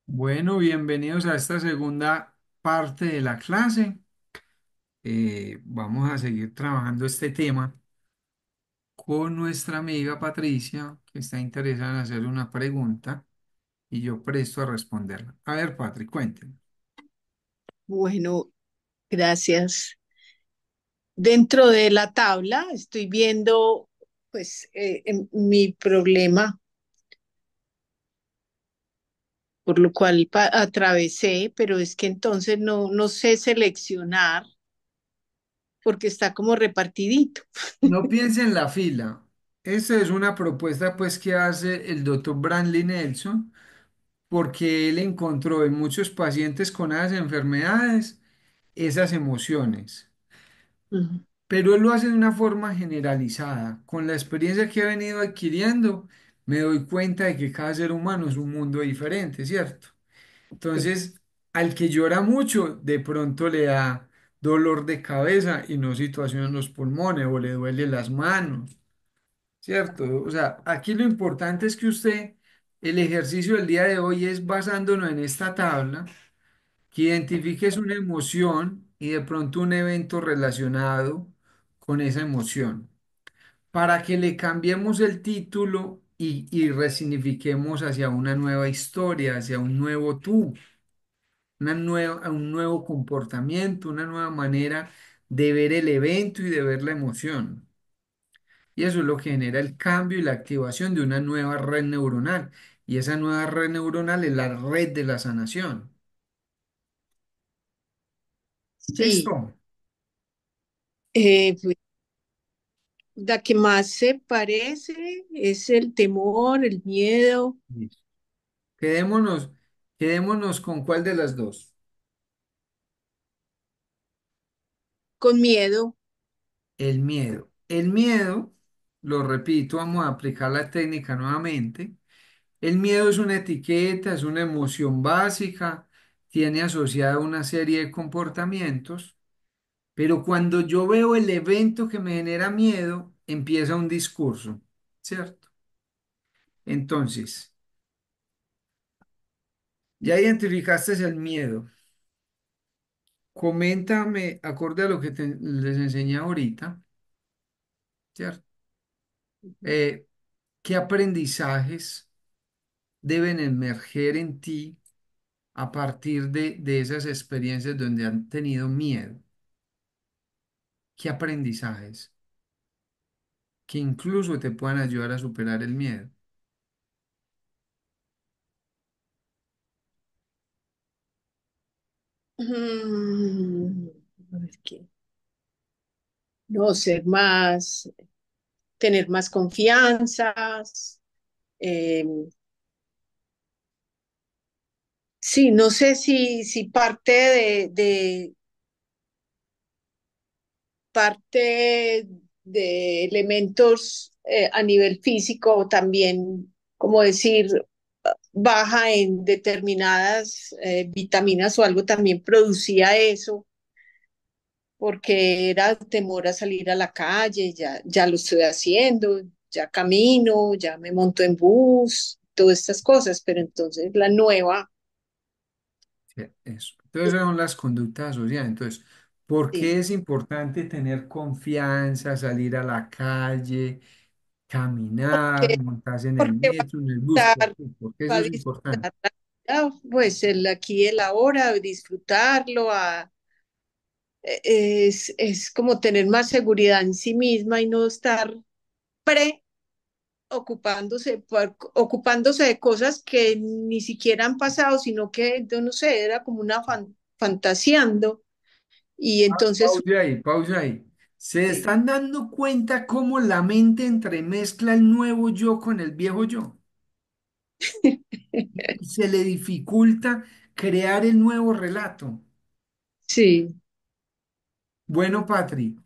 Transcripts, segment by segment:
Bueno, bienvenidos a esta segunda parte de la clase. Vamos a seguir trabajando este tema con nuestra amiga Patricia, que está interesada en hacer una pregunta y yo presto a responderla. A ver, Patri, cuénteme. Bueno, gracias. Dentro de la tabla estoy viendo, mi problema, por lo cual atravesé, pero es que entonces no sé seleccionar porque está como repartidito. No piense en la fila. Esta es una propuesta pues que hace el doctor Brantley Nelson porque él encontró en muchos pacientes con esas enfermedades esas emociones. Ujú. Pero él lo hace de una forma generalizada. Con la experiencia que he venido adquiriendo, me doy cuenta de que cada ser humano es un mundo diferente, ¿cierto? Sí, Entonces, al que llora mucho, de pronto le da dolor de cabeza y no situación en los pulmones o le duele las manos, ¿cierto? O sea, aquí lo importante es que usted, el ejercicio del día de hoy es basándonos en esta tabla, que identifiques una emoción y de pronto un evento relacionado con esa emoción, para que le cambiemos el título y resignifiquemos hacia una nueva historia, hacia un nuevo tú, un nuevo comportamiento, una nueva manera de ver el evento y de ver la emoción. Y eso es lo que genera el cambio y la activación de una nueva red neuronal. Y esa nueva red neuronal es la red de la sanación. sí. ¿Listo? Pues, la que más se parece es el temor, el miedo, Listo. Quedémonos, quedémonos con cuál de las dos. con miedo. El miedo. El miedo, lo repito, vamos a aplicar la técnica nuevamente. El miedo es una etiqueta, es una emoción básica, tiene asociada una serie de comportamientos, pero cuando yo veo el evento que me genera miedo, empieza un discurso, ¿cierto? Entonces, ya identificaste el miedo. Coméntame, acorde a lo que les enseñé ahorita, ¿cierto? Eh, ¿Qué aprendizajes deben emerger en ti a partir de esas experiencias donde han tenido miedo? ¿Qué aprendizajes que incluso te puedan ayudar a superar el miedo? Mm, a ver qué. No, ser más, tener más confianzas. eh, sí, no sé si parte parte de elementos a nivel físico también, como decir, baja en determinadas vitaminas o algo también producía eso, porque era temor a salir a la calle, ya lo estoy haciendo, ya camino, ya me monto en bus, todas estas cosas, pero entonces la nueva, Sí, eso. Entonces, esas son las conductas asociadas. Entonces, ¿por qué sí, es importante tener confianza, salir a la calle, caminar, porque, montarse en el porque va metro, en el bus? a ¿Por disfrutar, qué? Porque va eso a es importante. disfrutar la vida, pues el aquí y el ahora, disfrutarlo, es como tener más seguridad en sí misma y no estar ocupándose de cosas que ni siquiera han pasado, sino que, yo no sé, era como una fantaseando. Y entonces, Pausa ahí, pausa ahí. ¿Se sí, están dando cuenta cómo la mente entremezcla el nuevo yo con el viejo yo? Y se le dificulta crear el nuevo relato. sí, Bueno, Patri,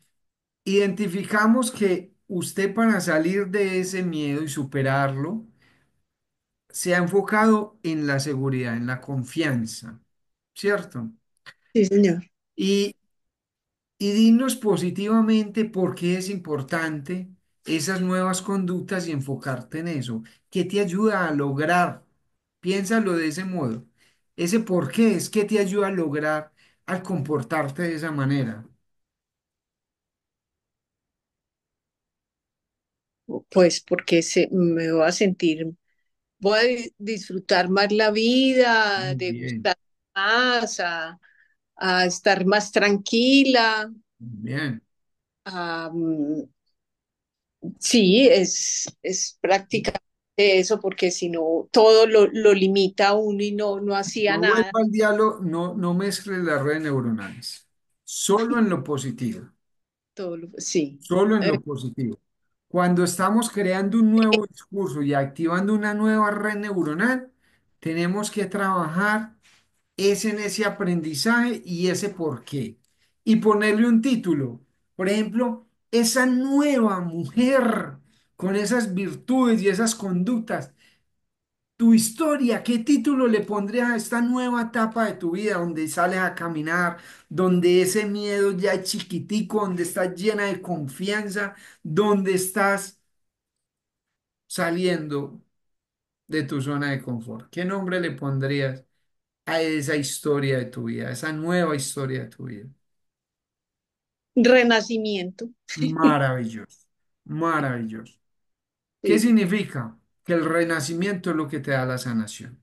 identificamos que usted para salir de ese miedo y superarlo, se ha enfocado en la seguridad, en la confianza, ¿cierto? sí, señor. Y, y dinos positivamente por qué es importante esas nuevas conductas y enfocarte en eso. ¿Qué te ayuda a lograr? Piénsalo de ese modo. ese por qué es que te ayuda a lograr al comportarte de esa manera. Pues porque me voy a sentir, voy a disfrutar más la vida, Muy de bien, gustar más, a estar más tranquila. muy bien. a, mm, sí, es prácticamente eso, porque si no, todo lo limita a uno y no hacía No vuelva nada. al diálogo, no mezcle las redes neuronales. Solo en lo positivo. Sí. Solo en Eh, lo positivo. Cuando estamos creando un nuevo discurso y activando una nueva red neuronal, tenemos que trabajar es en ese aprendizaje y ese por qué. Y ponerle un título. Por ejemplo, esa nueva mujer con esas virtudes y esas conductas, tu historia, ¿qué título le pondrías a esta nueva etapa de tu vida donde sales a caminar, donde ese miedo ya es chiquitico, donde estás llena de confianza, donde estás saliendo de tu zona de confort? ¿Qué nombre le pondrías a esa historia de tu vida, a esa nueva historia de tu vida? Renacimiento. Maravilloso, maravilloso. ¿Qué Sí, significa? Que el renacimiento es lo que te da la sanación.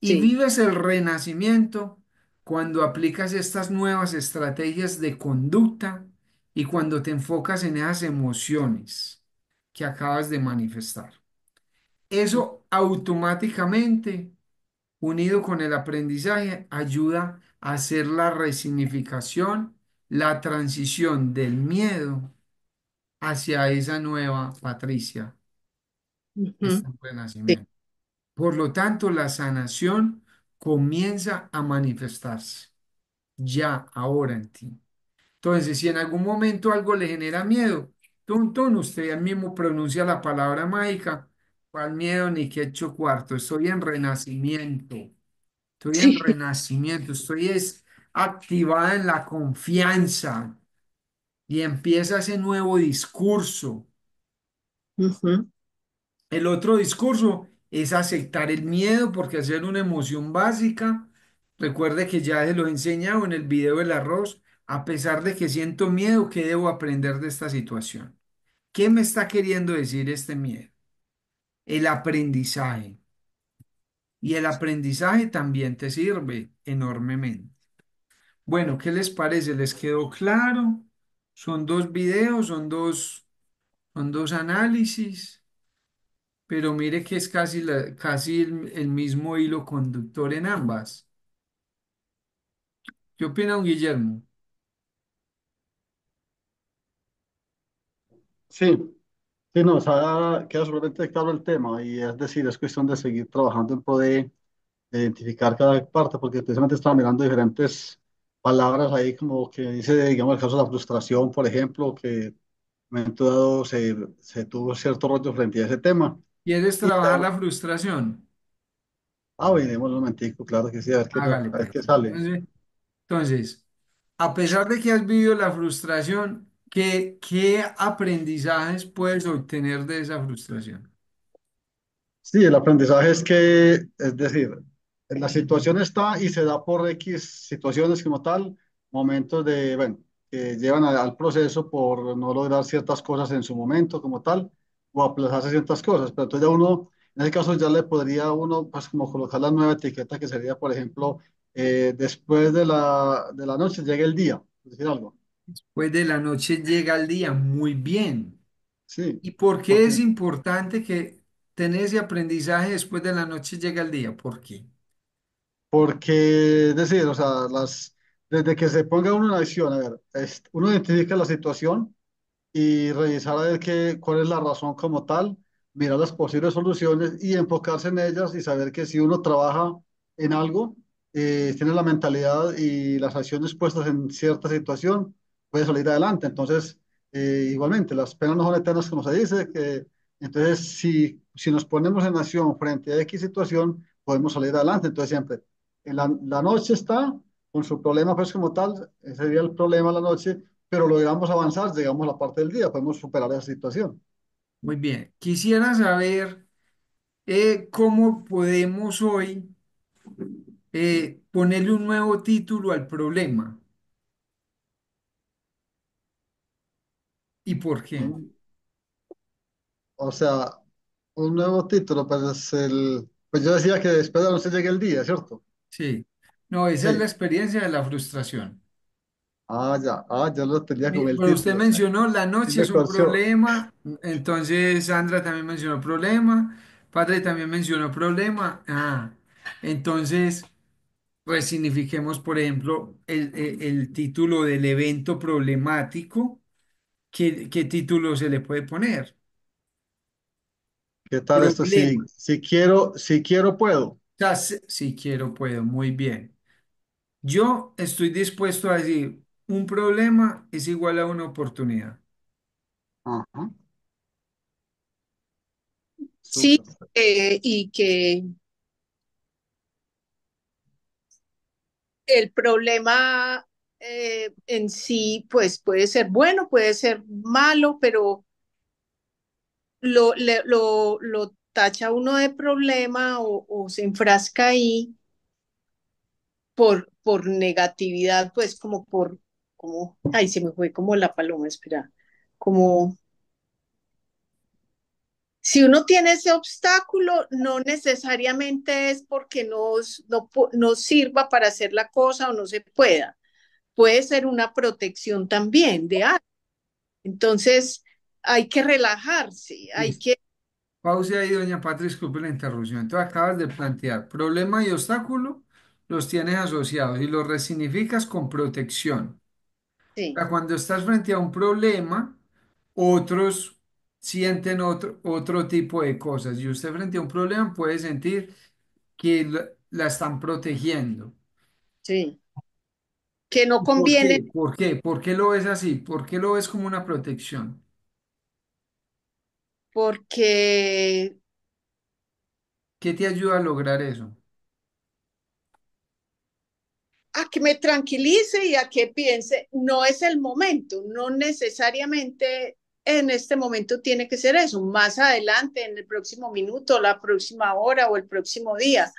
Y sí. vives el renacimiento cuando aplicas estas nuevas estrategias de conducta y cuando te enfocas en esas emociones que acabas de manifestar. Eso automáticamente, unido con el aprendizaje, ayuda a hacer la resignificación, la transición del miedo hacia esa nueva Patricia que Ujú, está en sí. renacimiento. Por lo tanto, la sanación comienza a manifestarse ya, ahora en ti. Entonces, si en algún momento algo le genera miedo, usted ya mismo pronuncia la palabra mágica. ¿Cuál miedo ni qué hecho cuarto? Estoy en renacimiento. Estoy en Sí. renacimiento. Estoy es activada en la confianza y empieza ese nuevo discurso. Ujú, El otro discurso es aceptar el miedo porque hacer una emoción básica. Recuerde que ya se lo he enseñado en el video del arroz. A pesar de que siento miedo, ¿qué debo aprender de esta situación? ¿Qué me está queriendo decir este miedo? El aprendizaje. Y el aprendizaje también te sirve enormemente. Bueno, ¿qué les parece? ¿Les quedó claro? Son dos videos, son dos análisis. Pero mire que es casi, casi el mismo hilo conductor en ambas. ¿Qué opina don Guillermo? Sí, sí, no, queda solamente claro el tema y es decir, es cuestión de seguir trabajando en pro de identificar cada parte, porque precisamente estaba mirando diferentes palabras ahí, como que dice, digamos, el caso de la frustración, por ejemplo, que en un momento dado se tuvo cierto rollo frente a ese tema. ¿Quieres Y, trabajar la frustración? veremos un momentico, claro que sí, Hágale a ver qué pues. sale. Entonces, a pesar de que has vivido la frustración, ¿qué aprendizajes puedes obtener de esa frustración? Sí, el aprendizaje es que, es decir, la situación está y se da por X situaciones como tal, momentos de, bueno, que llevan al proceso por no lograr ciertas cosas en su momento como tal, o aplazarse ciertas cosas. Pero entonces ya uno, en ese caso ya le podría uno, pues como colocar la nueva etiqueta que sería, por ejemplo, después de la noche llega el día, por decir algo. Pues de la noche llega el día, muy bien. Sí, ¿Y por qué es porque importante que tener ese aprendizaje después de la noche llega el día? ¿Por qué? Porque, es decir, o sea, desde que se ponga uno en acción, a ver, uno identifica la situación y revisar a ver cuál es la razón como tal, mirar las posibles soluciones y enfocarse en ellas y saber que si uno trabaja en algo, tiene la mentalidad y las acciones puestas en cierta situación, puede salir adelante. Entonces, igualmente, las penas no son eternas, como se dice, entonces si nos ponemos en acción frente a X situación, podemos salir adelante. Entonces, siempre, la noche está con su problema, pues como tal, ese sería el problema de la noche, pero logramos avanzar, llegamos a la parte del día, podemos superar esa situación. Muy bien. Quisiera saber cómo podemos hoy ponerle un nuevo título al problema. ¿Y por qué? Mm, O sea, un nuevo título, pues yo decía que después de no se llegue el día, ¿cierto? Sí. No, esa es la Sí. experiencia de la frustración. Ya lo tenía con el Pero usted título. mencionó la Sí noche me es un corció. problema, entonces Sandra también mencionó problema, padre también mencionó problema. Entonces resignifiquemos, por ejemplo, el título del evento problemático. ¿Qué título se le puede poner? ¿Qué tal esto? Problema. Si quiero, puedo. Ya si quiero, puedo. Muy bien. Yo estoy dispuesto a decir, un problema es igual a una oportunidad. Ajá, Sí, súper. y que el problema en sí, pues puede ser bueno, puede ser malo, pero lo tacha uno de problema o se enfrasca ahí por negatividad, pues como, ay, se me fue como la paloma, espera, como si uno tiene ese obstáculo, no necesariamente es porque no sirva para hacer la cosa o no se pueda. Puede ser una protección también de algo. Entonces, hay que relajarse, hay Listo. que, Pause ahí, doña Patria, disculpe la interrupción. Entonces acabas de plantear problema y obstáculo, los tienes asociados y los resignificas con protección. sí, Sea, cuando estás frente a un problema, otros sienten otro tipo de cosas y usted frente a un problema puede sentir que la están protegiendo. sí, que no ¿Por conviene qué? ¿Por qué? ¿Por qué lo ves así? ¿Por qué lo ves como una protección? porque ¿Qué te ayuda a lograr eso? a que me tranquilice y a que piense, no es el momento, no necesariamente en este momento tiene que ser eso, más adelante, en el próximo minuto, la próxima hora o el próximo día.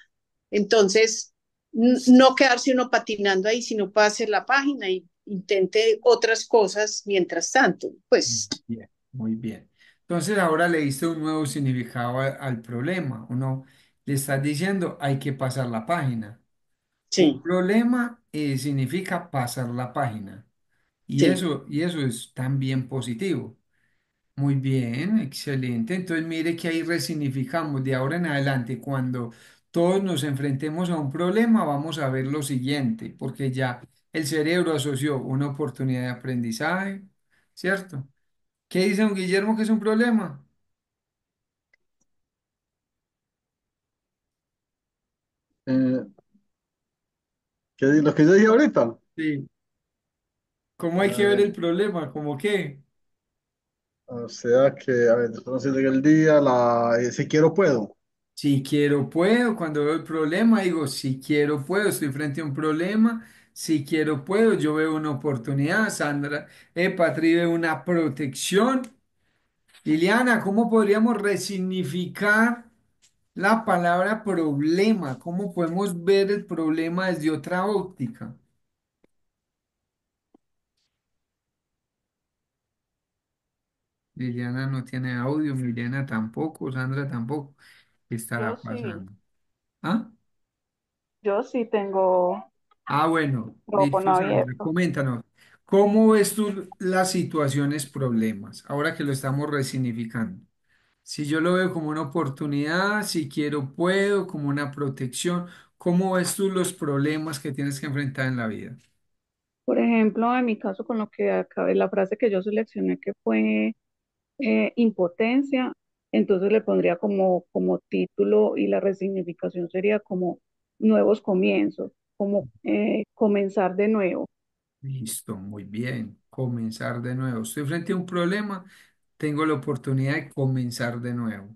Entonces, no quedarse uno patinando ahí, sino pase la página y intente otras cosas mientras tanto. Pues Bien, muy bien. Entonces ahora le diste un nuevo significado al problema. Uno le estás diciendo hay que pasar la página. Un sí, problema significa pasar la página. sí, Y eso es también positivo. Muy bien, excelente. Entonces mire que ahí resignificamos de ahora en adelante. Cuando todos nos enfrentemos a un problema, vamos a ver lo siguiente, porque ya el cerebro asoció una oportunidad de aprendizaje, ¿cierto? ¿Qué dice don Guillermo que es un problema? Eh, lo que yo dije ahorita. Sí. ¿Cómo hay que ver Eh, el problema? ¿Cómo qué? o sea que, a ver, después no se llega el día, si quiero, puedo. Si quiero, puedo. Cuando veo el problema, digo, si quiero, puedo. Estoy frente a un problema. Si quiero, puedo. Yo veo una oportunidad. Sandra, Patri ve una protección. Liliana, ¿cómo podríamos resignificar la palabra problema? ¿Cómo podemos ver el problema desde otra óptica? Liliana no tiene audio, Liliana tampoco, Sandra tampoco. ¿Qué Yo estará sí, pasando? ¿Ah? yo sí tengo Bueno, listo, micrófono Sandra, abierto. coméntanos. ¿Cómo ves tú las situaciones problemas? Ahora que lo estamos resignificando. Si yo lo veo como una oportunidad, si quiero puedo, como una protección, ¿cómo ves tú los problemas que tienes que enfrentar en la vida? Por ejemplo, en mi caso, con lo que acabé, la frase que yo seleccioné que fue impotencia, entonces le pondría como título y la resignificación sería como nuevos comienzos, como comenzar de nuevo, Listo, muy bien. Comenzar de nuevo. Estoy frente a un problema, tengo la oportunidad de comenzar de nuevo.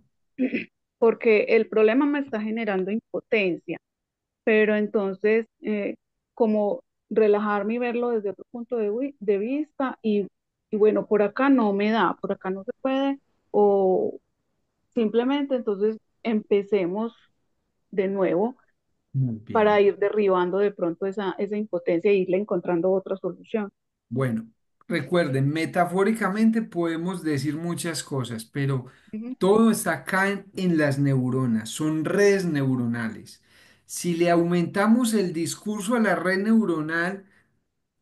porque el problema me está generando impotencia, pero entonces como relajarme y verlo desde otro punto de vista y bueno, por acá no me da, por acá no se puede, o simplemente entonces empecemos de nuevo Muy para bien. ir derribando de pronto esa impotencia e irle encontrando otra solución. Bueno, recuerden, metafóricamente podemos decir muchas cosas, pero Ujú. todo está acá en las neuronas, son redes neuronales. Si le aumentamos el discurso a la red neuronal,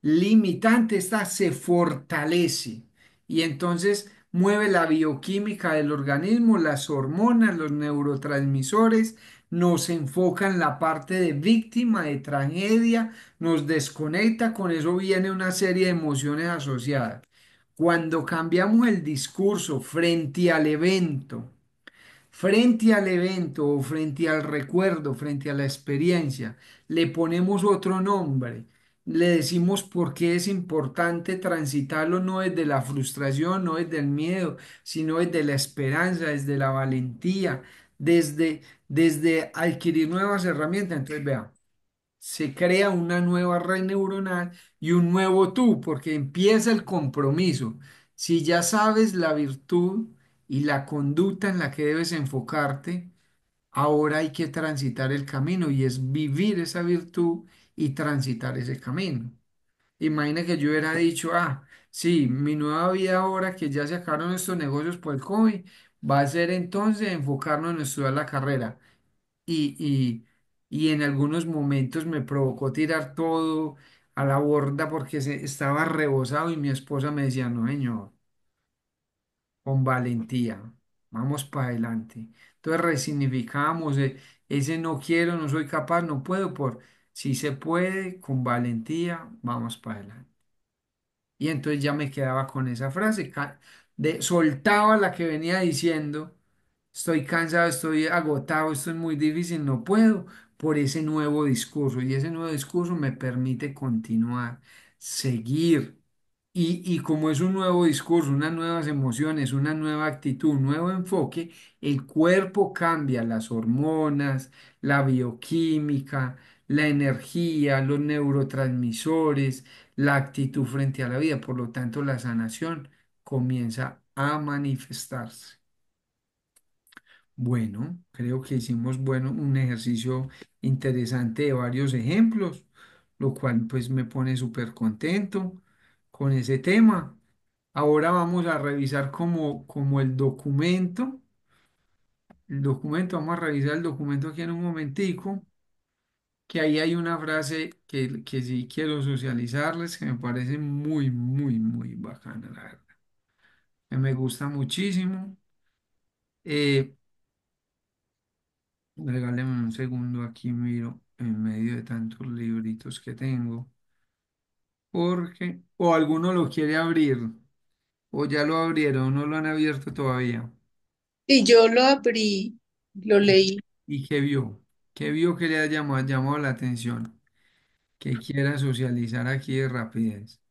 limitante, esta se fortalece y entonces mueve la bioquímica del organismo, las hormonas, los neurotransmisores, nos enfoca en la parte de víctima, de tragedia, nos desconecta, con eso viene una serie de emociones asociadas. Cuando cambiamos el discurso frente al evento o frente al recuerdo, frente a la experiencia, le ponemos otro nombre, le decimos por qué es importante transitarlo no desde la frustración, no desde el miedo, sino desde la esperanza, desde la valentía, desde adquirir nuevas herramientas. Entonces, vea, se crea una nueva red neuronal y un nuevo tú, porque empieza el compromiso. Si ya sabes la virtud y la conducta en la que debes enfocarte, ahora hay que transitar el camino y es vivir esa virtud y transitar ese camino. Imagina que yo hubiera dicho, sí, mi nueva vida ahora que ya se acabaron estos negocios por el COVID, va a ser entonces enfocarnos en estudiar la carrera y, y, y en algunos momentos me provocó tirar todo a la borda porque estaba rebosado y mi esposa me decía, no, señor, con valentía, vamos para adelante. Entonces resignificamos ese no quiero, no soy capaz, no puedo, por si se puede, con valentía, vamos para adelante. Y entonces ya me quedaba con esa frase, soltaba la que venía diciendo, estoy cansado, estoy agotado, esto es muy difícil, no puedo, por ese nuevo discurso. Y ese nuevo discurso me permite continuar, seguir. Y como es un nuevo discurso, unas nuevas emociones, una nueva actitud, un nuevo enfoque, el cuerpo cambia, las hormonas, la bioquímica, la energía, los neurotransmisores, la actitud frente a la vida. Por lo tanto, la sanación comienza a manifestarse. Bueno, creo que hicimos un ejercicio interesante de varios ejemplos, lo cual pues me pone súper contento con ese tema. Ahora vamos a revisar como el documento, vamos a revisar el documento aquí en un momentico, que ahí hay una frase que sí quiero socializarles, que me parece muy, muy, muy bacana, la verdad, que me gusta muchísimo. Eh, Regáleme un segundo, aquí miro en medio de tantos libritos que tengo, porque o alguno lo quiere abrir, o ya lo abrieron, no lo han abierto todavía. Y yo lo abrí, lo ¿Y, leí. y qué vio? ¿Qué vio que le ha llamado la atención? Que quiera socializar aquí de rapidez.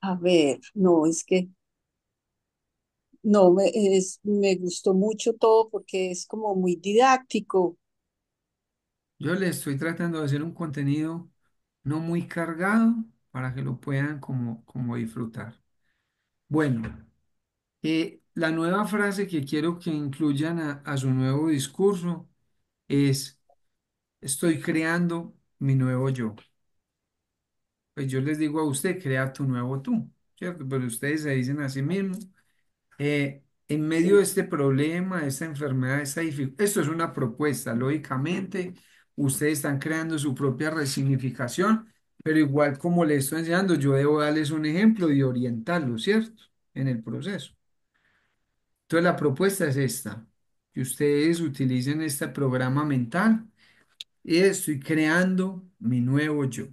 A ver, no, es que no, me gustó mucho todo porque es como muy didáctico. Yo le estoy tratando de hacer un contenido no muy cargado para que lo puedan como disfrutar. Bueno. La nueva frase que quiero que incluyan a su nuevo discurso es, estoy creando mi nuevo yo. Pues yo les digo a usted, crea tu nuevo tú, ¿cierto? Pero ustedes se dicen a sí mismos, en medio Sí. de este problema, de esta enfermedad, de esta dificultad, esto es una propuesta, lógicamente, ustedes están creando su propia resignificación, pero igual como les estoy enseñando, yo debo darles un ejemplo y orientarlos, ¿cierto? En el proceso. Entonces la propuesta es esta, que ustedes utilicen este programa mental y estoy creando mi nuevo yo.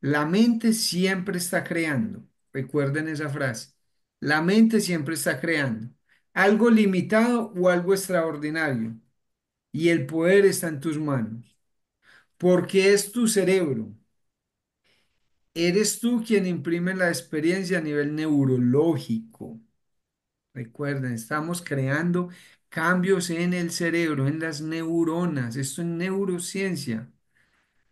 La mente siempre está creando, recuerden esa frase, la mente siempre está creando algo limitado o algo extraordinario y el poder está en tus manos, porque es tu cerebro. Eres tú quien imprime la experiencia a nivel neurológico. Recuerden, estamos creando cambios en el cerebro, en las neuronas. Esto es neurociencia.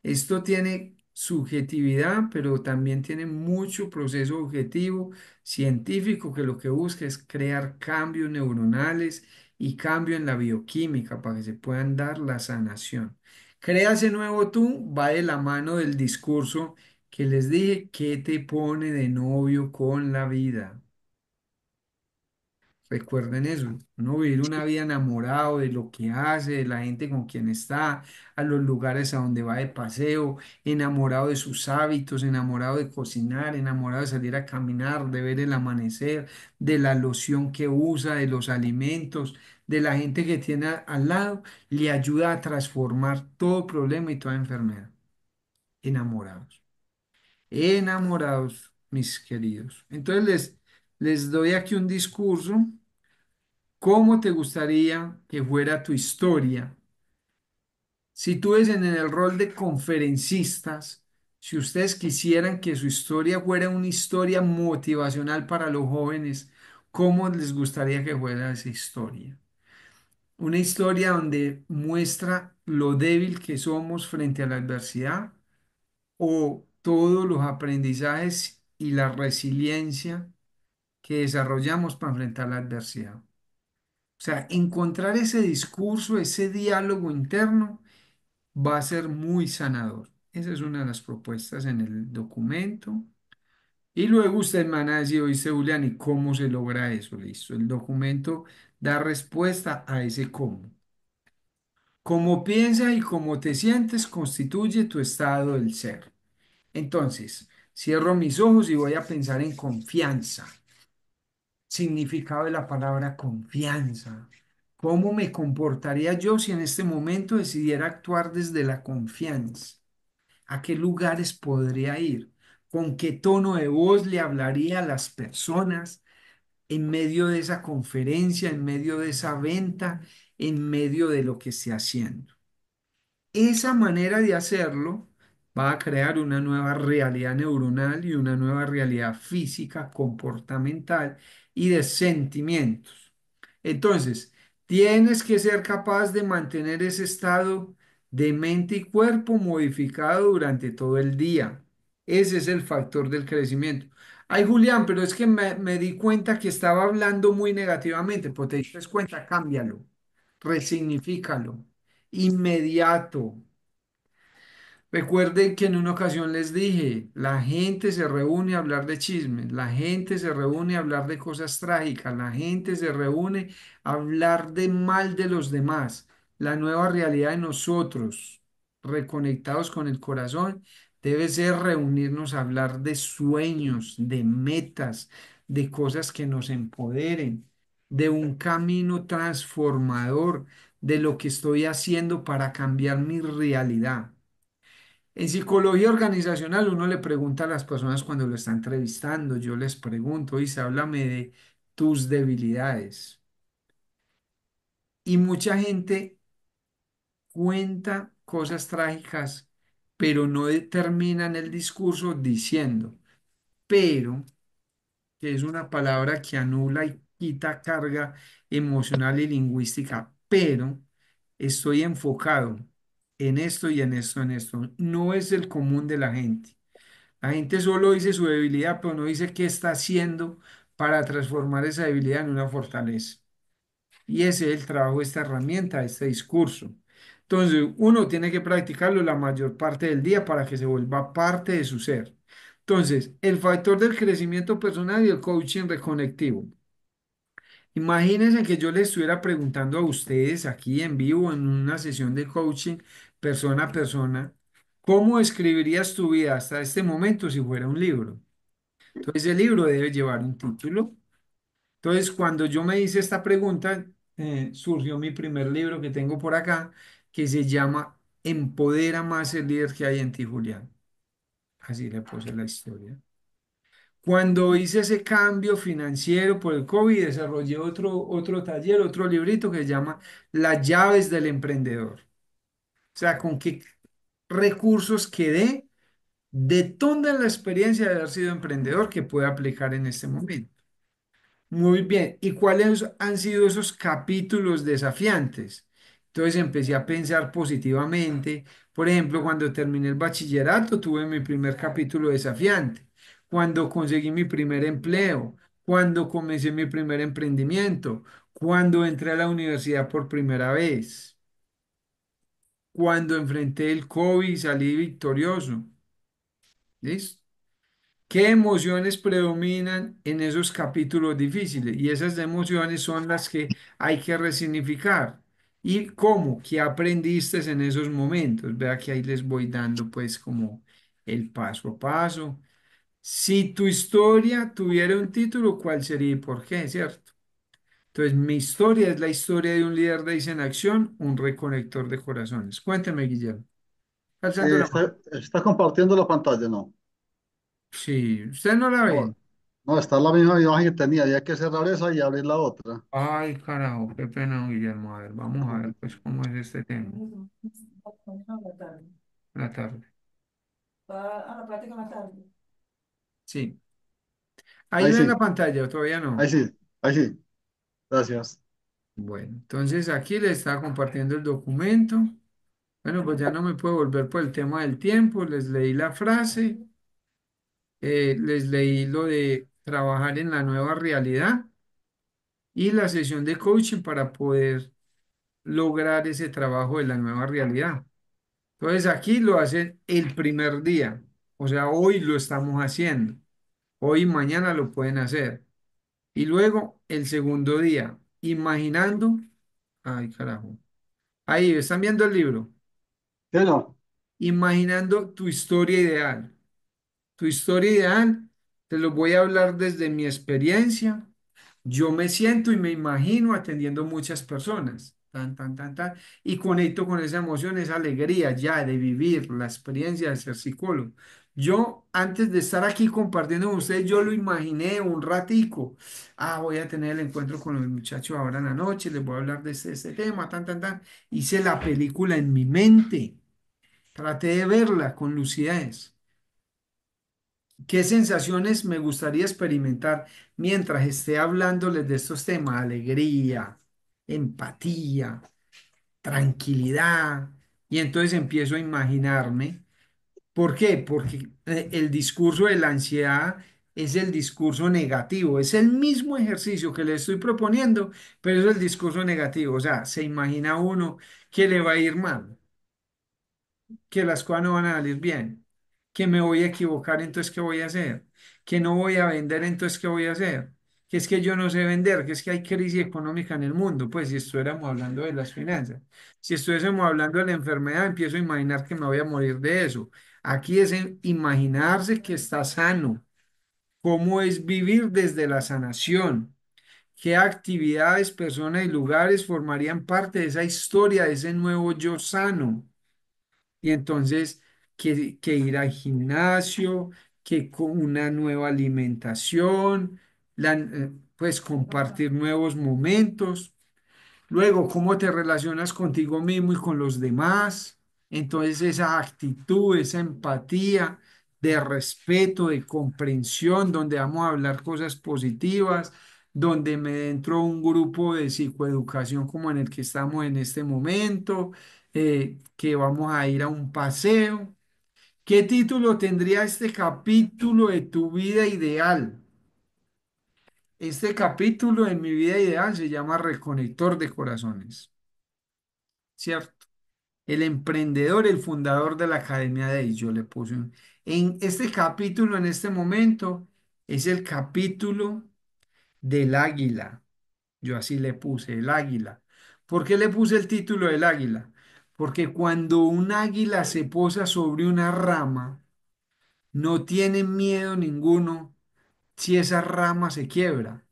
Esto tiene subjetividad, pero también tiene mucho proceso objetivo científico que lo que busca es crear cambios neuronales y cambio en la bioquímica para que se puedan dar la sanación. Créase nuevo tú, va de la mano del discurso que les dije que te pone de novio con la vida. Recuerden eso, no vivir una vida enamorado de lo que hace, de la gente con quien está, a los lugares a donde va de paseo, enamorado de sus hábitos, enamorado de cocinar, enamorado de salir a caminar, de ver el amanecer, de la loción que usa, de los alimentos, de la gente que tiene al lado, le ayuda a transformar todo problema y toda enfermedad. Enamorados, enamorados, mis queridos. Entonces les doy aquí un discurso. ¿Cómo te gustaría que fuera tu historia? Si tú eres en el rol de conferencistas, si ustedes quisieran que su historia fuera una historia motivacional para los jóvenes, ¿cómo les gustaría que fuera esa historia? Una historia donde muestra lo débil que somos frente a la adversidad o todos los aprendizajes y la resiliencia que desarrollamos para enfrentar la adversidad. O sea, encontrar ese discurso, ese diálogo interno va a ser muy sanador. Esa es una de las propuestas en el documento. Y luego usted me van a decir, oíste, Julián, ¿y cómo se logra eso? Listo. El documento da respuesta a ese cómo. Cómo piensas y cómo te sientes constituye tu estado del ser. Entonces, cierro mis ojos y voy a pensar en confianza. Significado de la palabra confianza. ¿Cómo me comportaría yo si en este momento decidiera actuar desde la confianza? ¿A qué lugares podría ir? ¿Con qué tono de voz le hablaría a las personas en medio de esa conferencia, en medio de esa venta, en medio de lo que esté haciendo? Esa manera de hacerlo va a crear una nueva realidad neuronal y una nueva realidad física, comportamental y de sentimientos. Entonces, tienes que ser capaz de mantener ese estado de mente y cuerpo modificado durante todo el día. Ese es el factor del crecimiento. Ay, Julián, pero es que me di cuenta que estaba hablando muy negativamente. Pues te diste cuenta, cámbialo, resignifícalo, inmediato. Recuerden que en una ocasión les dije, la gente se reúne a hablar de chismes, la gente se reúne a hablar de cosas trágicas, la gente se reúne a hablar de mal de los demás. La nueva realidad de nosotros, reconectados con el corazón, debe ser reunirnos a hablar de sueños, de metas, de cosas que nos empoderen, de un camino transformador, de lo que estoy haciendo para cambiar mi realidad. En psicología organizacional uno le pregunta a las personas cuando lo está entrevistando, yo les pregunto, dice, háblame de tus debilidades. Y mucha gente cuenta cosas trágicas, pero no terminan el discurso diciendo, pero, que es una palabra que anula y quita carga emocional y lingüística, pero estoy enfocado en esto y en esto, en esto. No es el común de la gente. La gente solo dice su debilidad, pero no dice qué está haciendo para transformar esa debilidad en una fortaleza. Y ese es el trabajo de esta herramienta, de este discurso. Entonces, uno tiene que practicarlo la mayor parte del día para que se vuelva parte de su ser. Entonces, el factor del crecimiento personal y el coaching reconectivo. Imagínense que yo le estuviera preguntando a ustedes aquí en vivo en una sesión de coaching persona a persona, ¿cómo escribirías tu vida hasta este momento si fuera un libro? Entonces el libro debe llevar un título. Entonces cuando yo me hice esta pregunta, surgió mi primer libro que tengo por acá, que se llama Empodera más el líder que hay en ti, Julián. Así le puse la historia. Cuando hice ese cambio financiero por el COVID, desarrollé otro taller, otro librito que se llama Las llaves del emprendedor. O sea, con qué recursos quedé de toda la experiencia de haber sido emprendedor que puedo aplicar en este momento. Muy bien. ¿Y cuáles han sido esos capítulos desafiantes? Entonces empecé a pensar positivamente. Por ejemplo, cuando terminé el bachillerato, tuve mi primer capítulo desafiante. Cuando conseguí mi primer empleo, cuando comencé mi primer emprendimiento, Cuando entré a la universidad por primera vez, cuando enfrenté el COVID y salí victorioso. ¿Listo? ¿Qué emociones predominan en esos capítulos difíciles? Y esas emociones son las que hay que resignificar. ¿Y cómo? ¿Qué aprendiste en esos momentos? Vea que ahí les voy dando pues como el paso a paso. Si tu historia tuviera un título, ¿cuál sería y por qué? ¿Cierto? Entonces, mi historia es la historia de un líder de Dice en acción, un reconector de corazones. Cuénteme, Guillermo. Alzando la mano. Está compartiendo la pantalla, ¿no? Sí, usted no la No, ve. no, está la misma imagen que tenía. Había que cerrar esa y abrir la otra. Ay, carajo, qué pena, Guillermo. A ver, vamos a ver, pues, cómo es este tema. La tarde. Sí. Ahí Ahí ven la sí, pantalla, ¿o todavía ahí no? sí, ahí sí. Gracias. Bueno, entonces aquí le estaba compartiendo el documento. Bueno, pues ya no me puedo volver por el tema del tiempo. Les leí la frase, les leí lo de trabajar en la nueva realidad y la sesión de coaching para poder lograr ese trabajo de la nueva realidad. Entonces aquí lo hacen el primer día, o sea, hoy lo estamos haciendo, hoy y mañana lo pueden hacer. Y luego el segundo día, imaginando, ay carajo, ahí están viendo el libro, ¿Qué no? imaginando tu historia ideal. Tu historia ideal, te lo voy a hablar desde mi experiencia. Yo me siento y me imagino atendiendo muchas personas, y conecto con esa emoción, esa alegría ya de vivir la experiencia de ser psicólogo. Yo, antes de estar aquí compartiendo con ustedes, yo lo imaginé un ratico. Ah, voy a tener el encuentro con los muchachos ahora en la noche, les voy a hablar de este tema, Hice la película en mi mente, traté de verla con lucidez. ¿Qué sensaciones me gustaría experimentar mientras esté hablándoles de estos temas? Alegría, empatía, tranquilidad. Y entonces empiezo a imaginarme. ¿Por qué? Porque el discurso de la ansiedad es el discurso negativo. Es el mismo ejercicio que le estoy proponiendo, pero es el discurso negativo. O sea, se imagina uno que le va a ir mal, que las cosas no van a salir bien, que me voy a equivocar, entonces ¿qué voy a hacer? Que no voy a vender, entonces ¿qué voy a hacer? Que es que yo no sé vender, que es que hay crisis económica en el mundo. Pues si estuviéramos hablando de las finanzas, si estuviésemos hablando de la enfermedad, empiezo a imaginar que me voy a morir de eso. Aquí es imaginarse que está sano. ¿Cómo es vivir desde la sanación? ¿Qué actividades, personas y lugares formarían parte de esa historia, de ese nuevo yo sano? Y entonces, que ir al gimnasio, que con una nueva alimentación, pues compartir nuevos momentos. Luego, cómo te relacionas contigo mismo y con los demás. Entonces, esa actitud, esa empatía de respeto, de comprensión, donde vamos a hablar cosas positivas, donde me dentro un grupo de psicoeducación como en el que estamos en este momento, que vamos a ir a un paseo. ¿Qué título tendría este capítulo de tu vida ideal? Este capítulo de mi vida ideal se llama Reconector de Corazones. ¿Cierto? El emprendedor, el fundador de la Academia de yo le puse en este capítulo, en este momento, es el capítulo del águila. Yo así le puse, el águila. ¿Por qué le puse el título del águila? Porque cuando un águila se posa sobre una rama, no tiene miedo ninguno si esa rama se quiebra,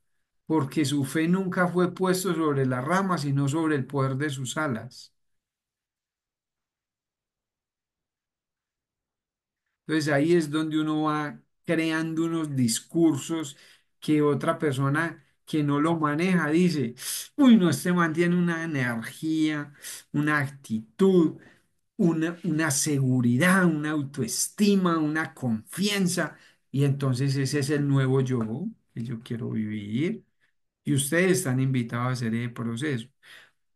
porque su fe nunca fue puesto sobre la rama, sino sobre el poder de sus alas. Entonces ahí es donde uno va creando unos discursos que otra persona que no lo maneja dice, uy, no, este mantiene una energía, una actitud, una seguridad, una autoestima, una confianza. Y entonces ese es el nuevo yo que yo quiero vivir. Y ustedes están invitados a hacer ese proceso.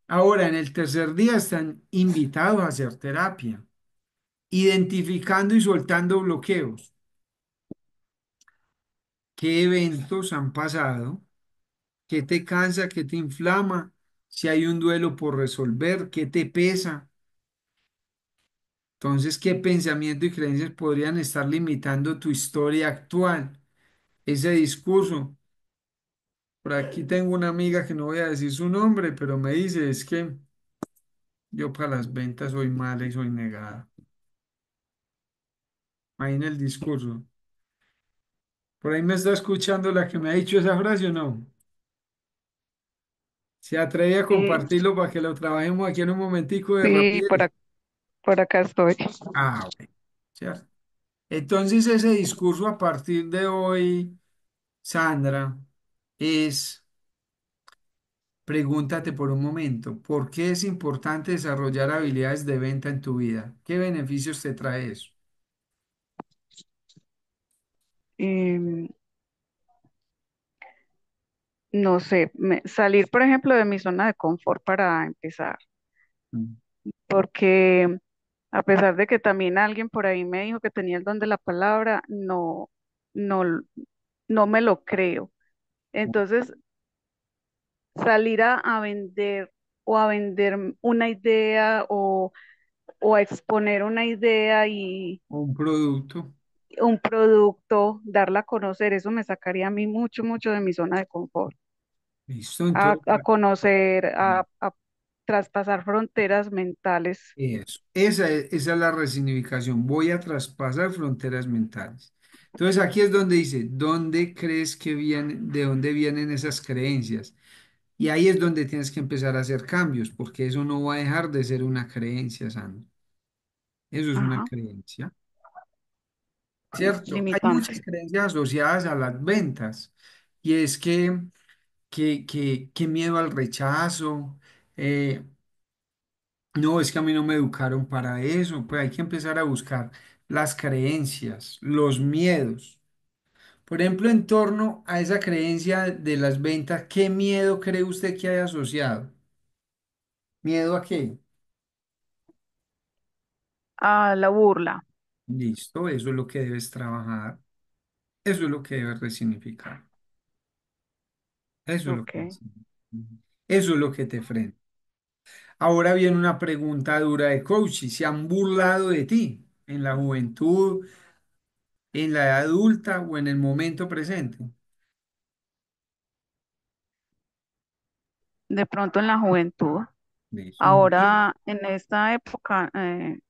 Ahora, en el tercer día están invitados a hacer terapia, identificando y soltando bloqueos. ¿Qué eventos han pasado? ¿Qué te cansa? ¿Qué te inflama? Si hay un duelo por resolver, ¿qué te pesa? Entonces, ¿qué pensamiento y creencias podrían estar limitando tu historia actual? Ese discurso. Por aquí tengo una amiga que no voy a decir su nombre, pero me dice, es que yo para las ventas soy mala y soy negada. Ahí en el discurso. Por ahí me está escuchando la que me ha dicho esa frase o no. Se atreve a Sí, compartirlo para que lo trabajemos aquí en un momentico de sí, rapidez. por acá estoy. Ah, bueno. ¿Cierto? Entonces ese discurso a partir de hoy, Sandra, es, pregúntate por un momento, ¿por qué es importante desarrollar habilidades de venta en tu vida? ¿Qué beneficios te trae eso? Em, no sé, salir, por ejemplo, de mi zona de confort para empezar, Mm. porque a pesar de que también alguien por ahí me dijo que tenía el don de la palabra, no, no me lo creo. Entonces, salir a vender o a vender una idea o a exponer una idea y Un producto. un producto, darla a conocer, eso me sacaría a mí mucho, mucho de mi zona de confort. Listo, entonces, A conocer, a traspasar fronteras mentales. eso. Esa es la resignificación. Voy a traspasar fronteras mentales. Entonces aquí es donde dice, ¿dónde crees que vienen, de dónde vienen esas creencias? Y ahí es donde tienes que empezar a hacer cambios, porque eso no va a dejar de ser una creencia, Sandra. Eso es una Ajá, creencia, ¿cierto? Hay muchas limitante. creencias asociadas a las ventas. Y es que miedo al rechazo. eh, no, es que a mí no me educaron para eso. Pues hay que empezar a buscar las creencias, los miedos. Por ejemplo, en torno a esa creencia de las ventas, ¿qué miedo cree usted que hay asociado? ¿Miedo a qué? A la burla. Listo, eso es lo que debes trabajar, eso es lo que debes resignificar, eso es lo Ok. que eso es lo que te frena. Ahora viene una pregunta dura de coaching. ¿Se han burlado de ti en la juventud, en la edad adulta o en el momento presente? De pronto en la juventud. Listo. Ahora, en esta época,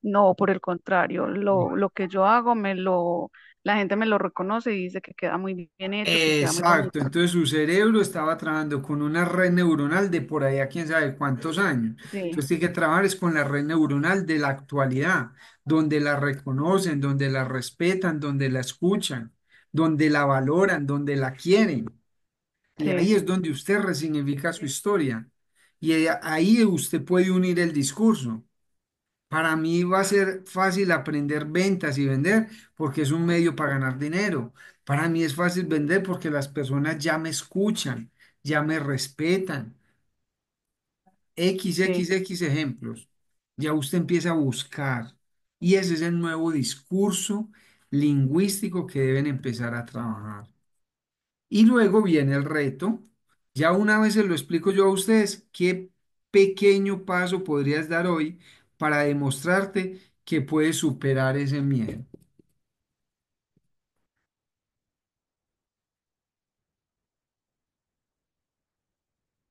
no, por el contrario, Bien. lo que yo hago la gente me lo reconoce y dice que queda muy bien hecho, que queda muy Exacto, bonito. entonces su cerebro estaba trabajando con una red neuronal de por allá quién sabe cuántos años. Sí, Entonces tiene que trabajar es con la red neuronal de la actualidad, donde la reconocen, donde la respetan, donde la escuchan, donde la valoran, donde la quieren. Y ahí sí, es donde usted resignifica su historia. Y ahí usted puede unir el discurso. Para mí va a ser fácil aprender ventas y vender porque es un medio para ganar dinero. Para mí es fácil vender porque las personas ya me escuchan, ya me respetan. sí. XXX ejemplos. Ya usted empieza a buscar. Y ese es el nuevo discurso lingüístico que deben empezar a trabajar. Y luego viene el reto. Ya una vez se lo explico yo a ustedes, ¿qué pequeño paso podrías dar hoy para demostrarte que puedes superar ese miedo?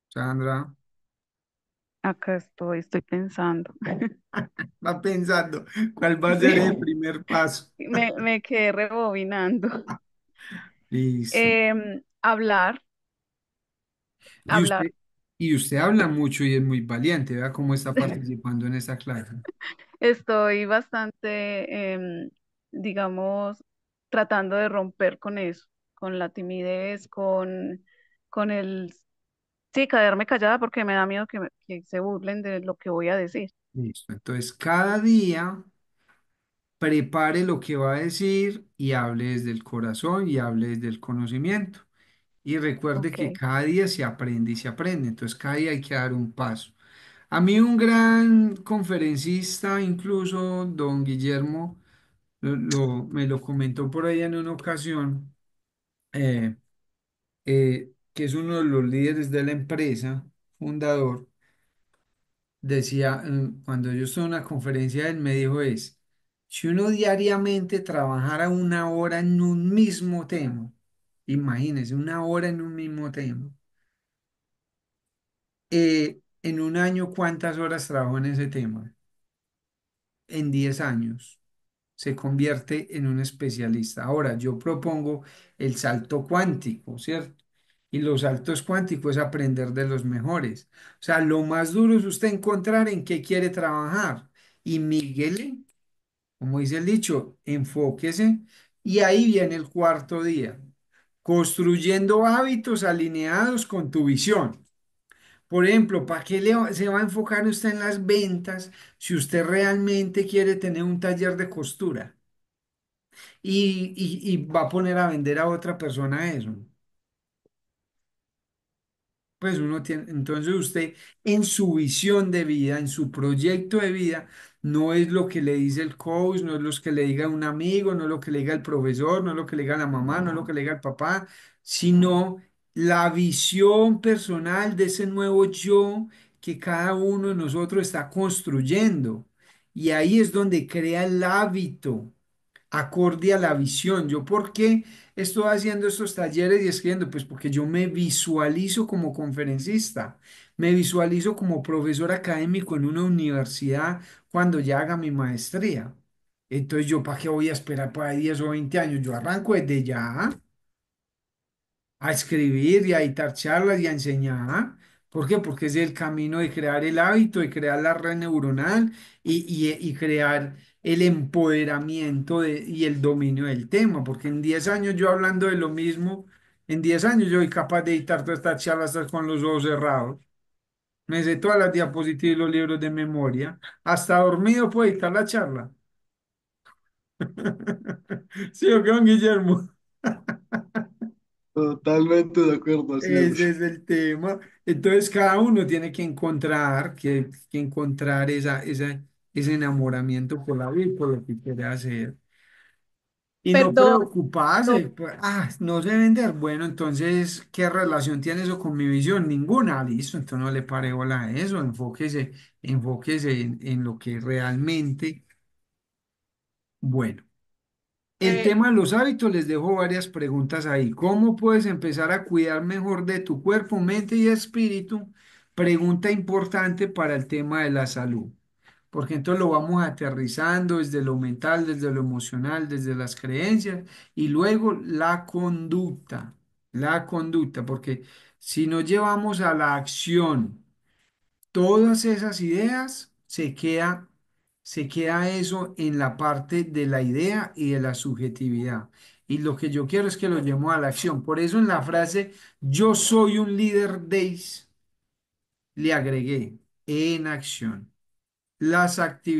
Sandra, Acá estoy pensando. va pensando, ¿cuál va a ser el Sí, primer paso? me quedé rebobinando. Listo. Hablar, Y hablar. usted, y usted habla mucho y es muy valiente, vea cómo está participando en esta clase. Estoy bastante, digamos, tratando de romper con eso, con la timidez, con el, sí, quedarme callada porque me da miedo que se burlen de lo que voy a decir. Listo. Entonces, cada día prepare lo que va a decir y hable desde el corazón y hable desde el conocimiento. Y recuerde Ok, que cada día se aprende y se aprende, entonces cada día hay que dar un paso. A mí un gran conferencista, incluso don Guillermo, me lo comentó por ahí en una ocasión, eh, que es uno de los líderes de la empresa, fundador, decía, cuando yo estuve en una conferencia, él me dijo si uno diariamente trabajara una hora en un mismo tema, imagínese, una hora en un mismo tema, en un año, ¿cuántas horas trabajó en ese tema? En 10 años se convierte en un especialista. Ahora, yo propongo el salto cuántico, ¿cierto? Y los saltos cuánticos es aprender de los mejores. O sea, lo más duro es usted encontrar en qué quiere trabajar. Y Miguel, como dice el dicho, enfóquese. Y ahí viene el cuarto día, construyendo hábitos alineados con tu visión. Por ejemplo, ¿para qué se va a enfocar usted en las ventas si usted realmente quiere tener un taller de costura y va a poner a vender a otra persona eso? Pues uno tiene, entonces usted en su visión de vida, en su proyecto de vida, no es lo que le dice el coach, no es lo que le diga un amigo, no es lo que le diga el profesor, no es lo que le diga la mamá, no es lo que le diga el papá, sino la visión personal de ese nuevo yo que cada uno de nosotros está construyendo. Y ahí es donde crea el hábito acorde a la visión. ¿Yo por qué estoy haciendo estos talleres y escribiendo? Pues porque yo me visualizo como conferencista, me visualizo como profesor académico en una universidad cuando ya haga mi maestría. Entonces, ¿yo para qué voy a esperar para 10 o 20 años? Yo arranco desde ya a escribir y a dictar charlas y a enseñar. ¿Por qué? Porque es el camino de crear el hábito, de crear la red neuronal y crear el empoderamiento y el dominio del tema. Porque en 10 años yo hablando de lo mismo, en 10 años yo soy capaz de dictar todas estas charlas hasta con los ojos cerrados. Me sé todas las diapositivas y los libros de memoria. Hasta dormido puedo dictar la charla. ¿Sí o qué, don Guillermo? Totalmente de acuerdo, así Ese es. es el tema. Entonces, cada uno tiene que encontrar, que encontrar ese enamoramiento por la vida y por lo que quiere hacer. Y no Perdón, preocuparse, pues, no sé vender. Bueno, entonces, ¿qué relación tiene eso con mi visión? Ninguna, listo. Entonces, no le pare bola a eso. Enfóquese en lo que realmente, bueno. El eh, tema de los hábitos, les dejo varias preguntas ahí. ¿Cómo puedes empezar a cuidar mejor de tu cuerpo, mente y espíritu? Pregunta importante para el tema de la salud, porque entonces lo vamos aterrizando desde lo mental, desde lo emocional, desde las creencias y luego la conducta, porque si nos llevamos a la acción, todas esas ideas, se queda eso en la parte de la idea y de la subjetividad. Y lo que yo quiero es que lo llevemos a la acción. Por eso en la frase, yo soy un líder de, le agregué en acción. Las actividades.